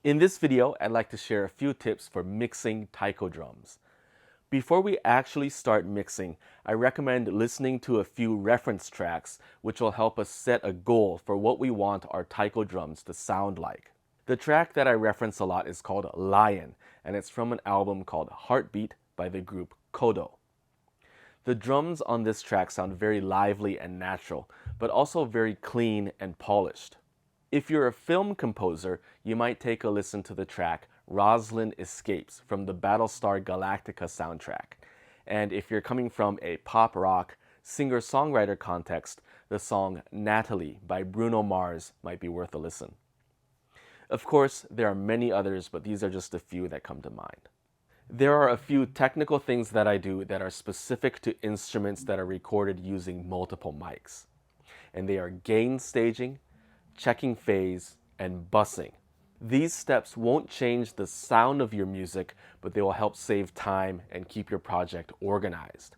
In this video, I'd like to share a few tips for mixing taiko drums. Before we actually start mixing, I recommend listening to a few reference tracks which will help us set a goal for what we want our taiko drums to sound like. The track that I reference a lot is called Lion, and it's from an album called Heartbeat by the group Kodo. The drums on this track sound very lively and natural, but also very clean and polished. If you're a film composer, you might take a listen to the track Rosalind Escapes from the Battlestar Galactica soundtrack. And if you're coming from a pop rock, singer-songwriter context, the song Natalie by Bruno Mars might be worth a listen. Of course, there are many others, but these are just a few that come to mind. There are a few technical things that I do that are specific to instruments that are recorded using multiple mics. And they are gain staging, checking phase, and bussing. These steps won't change the sound of your music, but they will help save time and keep your project organized.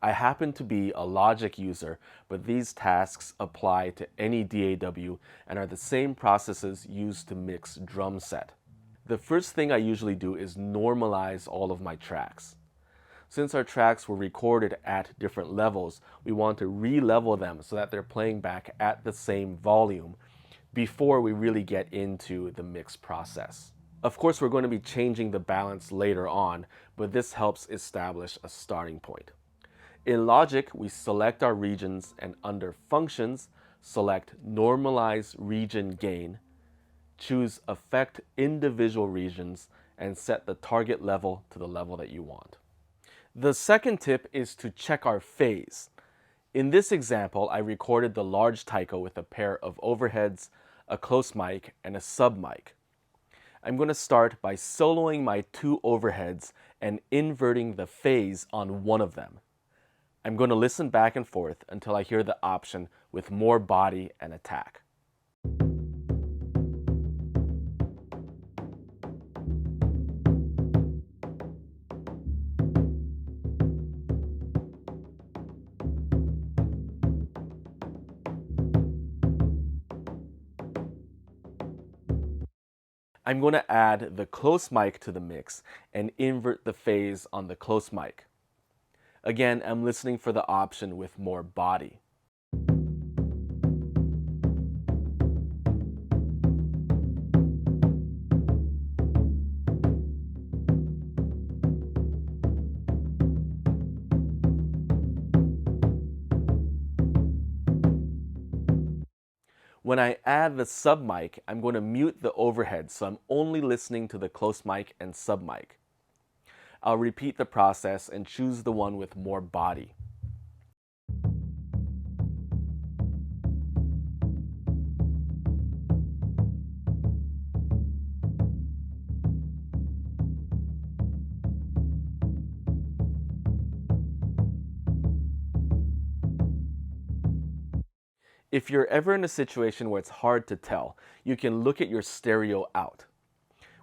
I happen to be a Logic user, but these tasks apply to any DAW and are the same processes used to mix drum set. The first thing I usually do is normalize all of my tracks. Since our tracks were recorded at different levels, we want to re-level them so that they're playing back at the same volume before we really get into the mix process. Of course, we're going to be changing the balance later on, but this helps establish a starting point. In Logic, we select our regions and under Functions, select Normalize Region Gain, choose Affect Individual Regions, and set the target level to the level that you want. The second tip is to check our phase. In this example, I recorded the large taiko with a pair of overheads, a close mic, and a sub mic. I'm going to start by soloing my two overheads and inverting the phase on one of them. I'm going to listen back and forth until I hear the option with more body and attack. I'm going to add the close mic to the mix and invert the phase on the close mic. Again, I'm listening for the option with more body. When I add the sub mic, I'm going to mute the overhead, so I'm only listening to the close mic and sub mic. I'll repeat the process and choose the one with more body. If you're ever in a situation where it's hard to tell, you can look at your stereo out.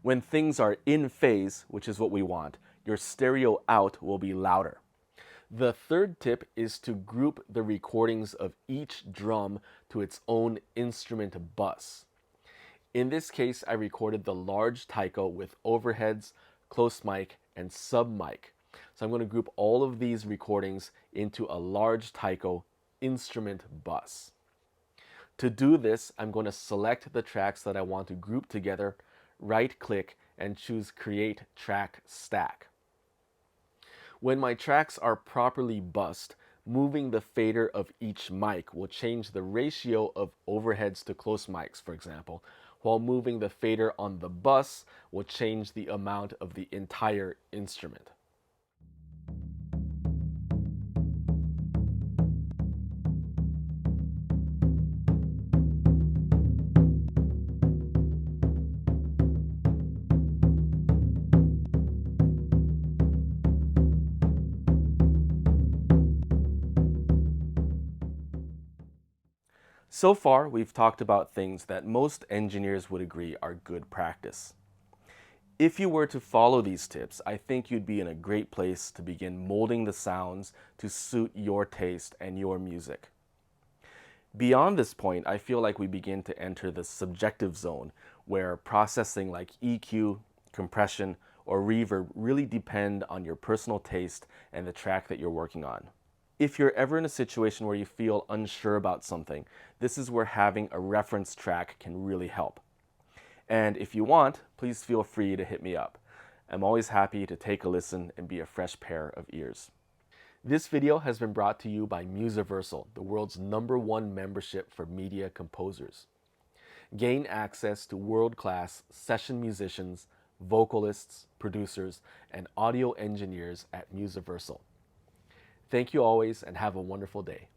When things are in phase, which is what we want, your stereo out will be louder. The third tip is to group the recordings of each drum to its own instrument bus. In this case, I recorded the large taiko with overheads, close mic, and sub mic. So I'm going to group all of these recordings into a large taiko instrument bus. To do this, I'm going to select the tracks that I want to group together, right-click, and choose Create Track Stack. When my tracks are properly bussed, moving the fader of each mic will change the ratio of overheads to close mics, for example, while moving the fader on the bus will change the amount of the entire instrument. So far, we've talked about things that most engineers would agree are good practice. If you were to follow these tips, I think you'd be in a great place to begin molding the sounds to suit your taste and your music. Beyond this point, I feel like we begin to enter the subjective zone, where processing like EQ, compression, or reverb really depend on your personal taste and the track that you're working on. If you're ever in a situation where you feel unsure about something, this is where having a reference track can really help. And if you want, please feel free to hit me up. I'm always happy to take a listen and be a fresh pair of ears. This video has been brought to you by Musiversal, the world's #1 membership for media composers. Gain access to world-class session musicians, vocalists, producers, and audio engineers at Musiversal. Thank you always and have a wonderful day.